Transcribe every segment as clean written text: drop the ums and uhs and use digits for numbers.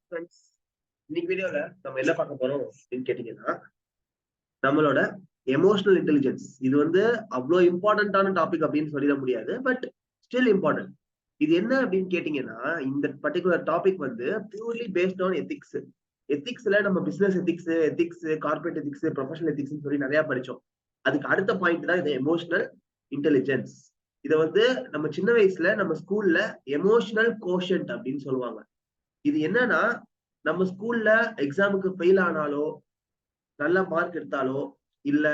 Friends, இன்னைக்கு வீடியோல நம்ம என்ன பார்க்க போறோம் அப்படின்னு கேட்டீங்கன்னா, நம்மளோட எமோஷனல் இன்டெலிஜென்ஸ். இது வந்து அவ்வளோ இம்பார்ட்டன்டான டாபிக் அப்படின்னு சொல்லிட முடியாது. But still important. இது என்ன அப்படின்னு கேட்டீங்கன்னா, இந்த பர்டிகுலர் டாபிக் வந்து பியூர்லி பேஸ்ட் ஆன் எத்திக்ஸ். எத்திக்ஸ்ல நம்ம business ethics, corporate ethics, professional ethics சொல்லி நிறைய படிச்சோம். அதுக்கு அடுத்த பாயிண்ட் தான் இது எமோஷனல் இன்டெலிஜென்ஸ். இதை வந்து நம்ம சின்ன வயசுல நம்ம ஸ்கூல்ல எமோஷனல் கோஷன்ட் அப்படின்னு சொல்லுவாங்க. இது என்னன்னா, நம்ம ஸ்கூல்ல எக்ஸாமுக்கு ஃபெயில் ஆனாலோ, நல்ல மார்க் எடுத்தாலோ, இல்ல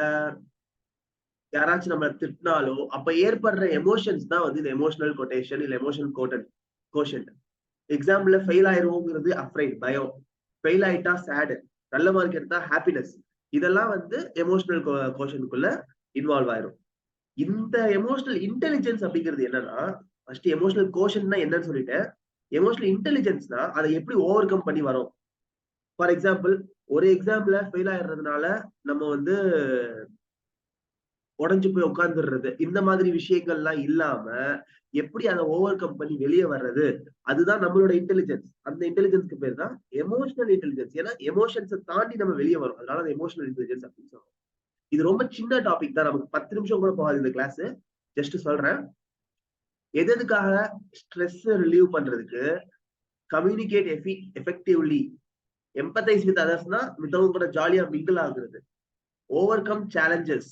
யாராச்சும் நம்மள திட்டினாலோ, அப்ப ஏற்படுற எமோஷன்ஸ் தான் வந்து இந்த எமோஷனல் கொட்டேஷன் இல்ல எமோஷனல் கோஷன்ட். எக்ஸாம்ல ஃபெயில் ஆயிருவோங்கிறது அஃப்ரைட், பயம். ஃபெயில் ஆயிட்டா சேடு, நல்ல மார்க் எடுத்தா ஹாப்பினஸ். இதெல்லாம் வந்து எமோஷனல் கோஷனுக்குள்ள இன்வால்வ் ஆயிரும். இந்த எமோஷனல் இன்டெலிஜென்ஸ் அப்படிங்கிறது என்னன்னா, ஃபர்ஸ்ட் எமோஷனல் கோஷன்னா என்னன்னு சொல்லிட்டேன். எமோஷனல் இன்டெலிஜென்ஸ்னா அதை எப்படி ஓவர் கம் பண்ணி வரும். ஃபார் எக்ஸாம்பிள், ஒரு எக்ஸாம்ல ஃபெயில் ஆயிடுறதுனால நம்ம வந்து உடஞ்சு போய் உட்கார்ந்துடுறது, இந்த மாதிரி விஷயங்கள்லாம் இல்லாம எப்படி அதை ஓவர் கம் பண்ணி வெளியே வர்றது, அதுதான் நம்மளோட இன்டெலிஜென்ஸ். அந்த இன்டெலிஜென்ஸ்க்கு பேர் தான் எமோஷனல் இன்டெலிஜென்ஸ். ஏன்னா எமோஷன்ஸை தாண்டி நம்ம வெளியே வரும், அதனால அது எமோஷனல் இன்டெலிஜென்ஸ் அப்படின்னு சொல்றோம். இது ரொம்ப சின்ன டாபிக் தான், நமக்கு 10 நிமிஷம் கூட போகாது இந்த கிளாஸ். ஜஸ்ட் சொல்றேன், எதுக்காக ஸ்ட்ரெஸ் ரிலீவ் பண்றதுக்கு, கம்யூனிகேட் எஃபெக்டிவ்லி, எம்பத்தைஸ் வித் அதர்ஸ்னா மித்தவங்க கூட ஜாலியா மிங்கிள் ஆகுறது, over come challenges,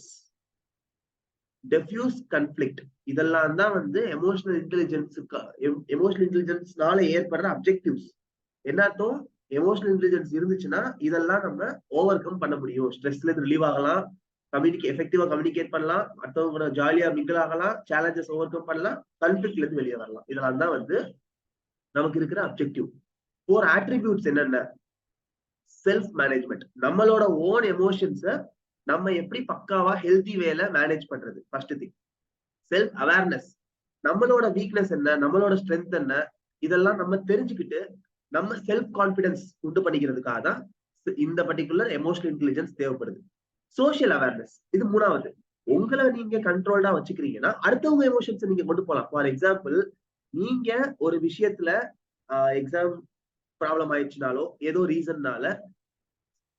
defuse conflict, இதெல்லாம் தான் வந்து எமோஷனல் இன்டெலிஜென்ஸ்னால ஏற்படுற அப்ஜெக்டிவ்ஸ். என்னத்தும் எமோஷனல் இன்டெலிஜென்ஸ் இருந்துச்சுன்னா இதெல்லாம் நம்ம ஓவர் கம் பண்ண முடியும். ஸ்ட்ரெஸ்ல இருந்து ரிலீவ் ஆகலாம், எஃபெக்டிவா கம்யூனிகேட் பண்ணலாம், மற்றவங்க கூட ஜாலியா மிங்கிள் ஆகலாம், சேலஞ்சஸ் ஓவர் கம் பண்ணலாம், கன்ஃபிளிக்ட்ல இருந்து வெளியே வரலாம். இதெல்லாம் தான் வந்து நமக்கு இருக்கிற அப்ஜெக்டிவ். 4 ஆட்ரிபியூட்ஸ் என்னென்ன? செல்ஃப் மேனேஜ்மெண்ட், நம்மளோட ஓன் எமோஷன்ஸை நம்ம எப்படி பக்காவா ஹெல்தி வேல மேனேஜ் பண்றது, ஃபர்ஸ்ட் திங். செல்ஃப் அவேர்னஸ், நம்மளோட வீக்னஸ் என்ன, நம்மளோட ஸ்ட்ரென்த் என்ன, இதெல்லாம் நம்ம தெரிஞ்சுக்கிட்டு நம்ம செல்ஃப் கான்பிடன்ஸ் உண்டு பண்ணிக்கிறதுக்காக தான் இந்த பர்டிகுலர் எமோஷனல் இன்டெலிஜென்ஸ் தேவைப்படுது. சோஷியல் அவேர்னஸ், இது 3வது. உங்களை நீங்க கண்ட்ரோல்டா வச்சுக்கிறீங்கன்னா அடுத்தவங்க எமோஷன்ஸை நீங்க கொண்டு போகலாம். ஃபார் எக்ஸாம்பிள், நீங்க ஒரு விஷயத்துல எக்ஸாம் ப்ராப்ளம் ஆயிடுச்சுனாலோ, ஏதோ ரீசன்னால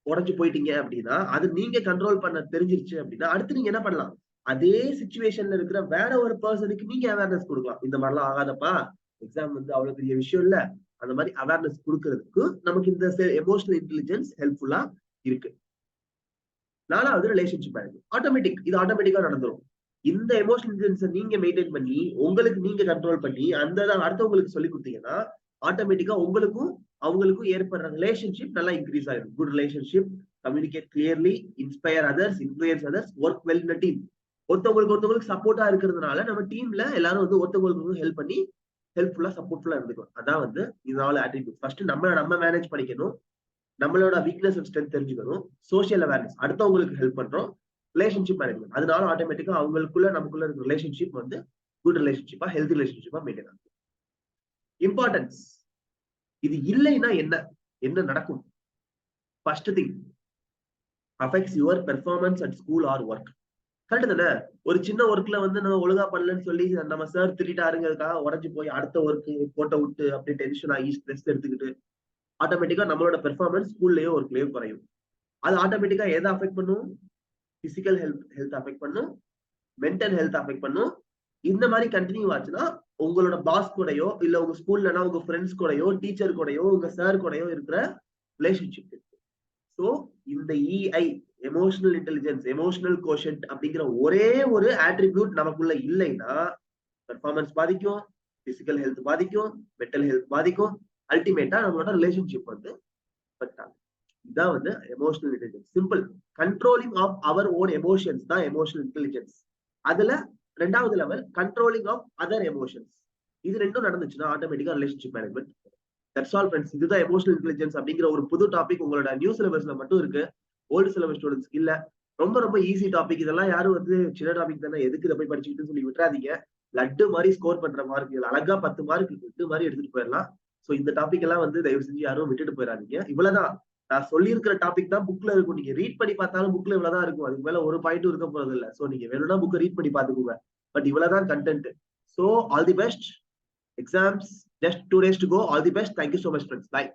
உடஞ்சு போயிட்டீங்க அப்படின்னா, அது நீங்க கண்ட்ரோல் பண்ண தெரிஞ்சிருச்சு அப்படின்னா, அடுத்து நீங்க என்ன பண்ணலாம், அதே சிச்சுவேஷன்ல இருக்கிற வேற ஒரு பர்சனுக்கு நீங்க அவேர்னஸ் கொடுக்கலாம். இந்த மாதிரிலாம் ஆகாதப்பா, எக்ஸாம் வந்து அவ்வளவு பெரிய விஷயம் இல்ல, அந்த மாதிரி அவேர்னஸ் கொடுக்கறதுக்கு நமக்கு இந்த எமோஷனல் இன்டெலிஜென்ஸ் ஹெல்ப்ஃபுல்லா இருக்கு. 4வது ரிலேஷன்ஷிப் மேனேஜ்மெண்ட். ஆட்டோமேட்டிக், இது ஆட்டோமேட்டிக்கா நடந்துரும். இந்த எமோஷனல் இன்டெலிஜென்ஸை நீங்க மெயின்டைன் பண்ணி, உங்களுக்கு நீங்க கண்ட்ரோல் பண்ணி அந்த அடுத்தவங்களுக்கு சொல்லி கொடுத்தீங்கன்னா, ஆட்டோமேட்டிக்கா உங்களுக்கும் அவங்களுக்கும் ஏற்படுற ரிலேஷன்ஷிப் நல்லா இன்க்ரீஸ் ஆயிடும். Good relationship, communicate clearly, inspire others, influence others, work well in team. ஒருத்தவங்களுக்கு சப்போர்ட்டா இருக்கிறதுனால நம்ம டீம்ல எல்லாரும் வந்து ஒருத்தவங்களுக்கு ஹெல்ப் பண்ணி ஹெல்ப்ஃபுல்லா சப்போர்ட்ஃபுல்லா இருந்துக்கலாம். அதான் வந்து இது 4 ஆட்ரிபியூட். ஃபர்ஸ்ட் நம்ம மேனேஜ் பண்ணிக்கணும், நம்மளோட வீக்னஸ் அண்ட் ஸ்ட்ரென்த் தெரிஞ்சுக்கணும், சோஷியல் அவேர்னஸ், அடுத்தவங்களுக்கு ஹெல்ப் பண்றோம், ரிலேஷன்ஷிப் மேனேஜ்மெண்ட், அதனால ஆட்டோமேட்டிக்கா அவங்களுக்குள்ள நமக்குள்ள இருக்கிற ரிலேஷன்ஷிப் வந்து குட் ரிலேஷன்ஷிப்பா, ஹெல்தி ரிலேஷன்ஷிப்பா மெயின்டைன் ஆகும். இம்பார்ட்டன்ஸ், இது இல்லைன்னா என்ன நடக்கும்? First thing, affects your performance at school or work. Correct தானே? ஒரு சின்ன ஒர்க்ல வந்து நம்ம ஒழுங்கா பண்ணலன்னு சொல்லி நம்ம சார் திட்டாருங்கிறதுக்காக உடஞ்சு போய் அடுத்த ஒர்க் போட்ட விட்டு அப்படி டென்ஷன் ஆகி ஸ்ட்ரெஸ் எடுத்துக்கிட்டு ஆட்டோமேட்டிக்கா நம்மளோட பெர்ஃபார்மன்ஸ் ஸ்கூல்லயோ ஒர்க்லயோ குறையும். அது ஆட்டோமேட்டிக்கா எதை அஃபெக்ட் பண்ணும்? பிசிக்கல் ஹெல்த் அஃபெக்ட் பண்ணும், மென்டல் ஹெல்த் அஃபெக்ட் பண்ணும். இந்த மாதிரி கண்டினியூ ஆச்சுன்னா உங்களோட பாஸ் கூடயோ, இல்ல உங்க ஸ்கூல்லனா உங்க ஃப்ரெண்ட்ஸ் கூடயோ, டீச்சர் கூடயோ, உங்க சார் கூடயோ இருக்கிற ரிலேஷன்ஷிப். சோ இந்த EI, emotional intelligence, emotional quotient அப்படிங்கிற ஒரே ஒரு ஆட்ரிபியூட் நமக்குள்ள இல்லைன்னா பெர்ஃபார்மன்ஸ் பாதிக்கும், பிசிக்கல் ஹெல்த் பாதிக்கும், மென்டல் ஹெல்த் பாதிக்கும், அல்டிமேட்டா நம்மளோட ரிலேஷன்ஷிப் வந்து இதான் வந்து emotional intelligence. Simple, controlling of our own emotions தான் எமோஷனல் இன்டெலிஜென்ஸ். அதுல 2வது level controlling of other emotions. இது ரெண்டும் நடந்துச்சுன்னா ஆட்டோமேட்டிக்கா relationship management. That's all friends. இதுதான் எமோஷனல் இன்டெலிஜென்ஸ் அப்படிங்கிற ஒரு புது டாபிக் உங்களோட நியூ சிலபஸ்ல மட்டும் இருக்கு, ஓல்டு சிலபஸ் ஸ்டூடெண்ட்ஸ்க்கு இல்ல. ரொம்ப ரொம்ப ஈஸி டாபிக். இதெல்லாம் யாரும் வந்து சின்ன டாபிக் தானே, எதுக்கு இதை போய் படிச்சுக்கிட்டு சொல்லி விட்டுறாதீங்க. லட்டு மாதிரி ஸ்கோர் பண்ற மார்க், இதுல அழகா 10 மார்க் லட்டு மாதிரி எடுத்துட்டு போயிடலாம். சோ இந்த டாபிக் எல்லாம் வந்து தயவு செஞ்சு யாரும் விட்டுட்டு போயிடாதீங்க. இவ்வளவுதான் நான் சொல்லி இருக்கிற டாபிக் தான் புக்ல இருக்கும். நீங்க ரீட் பண்ணி பார்த்தாலும் புக்ல இவ்வளவுதான் இருக்கும், அதுக்கு மேல ஒரு பாயிண்ட்டும் இருக்க போறது இல்ல. சோ நீங்க வேணும்னா புக் ரீட் பண்ணி பாத்துக்கோங்க. பட் இவ்வளவுதான் content. So all the best. Exams just 2 days to go. All the best. Thank you so much, friends. Bye.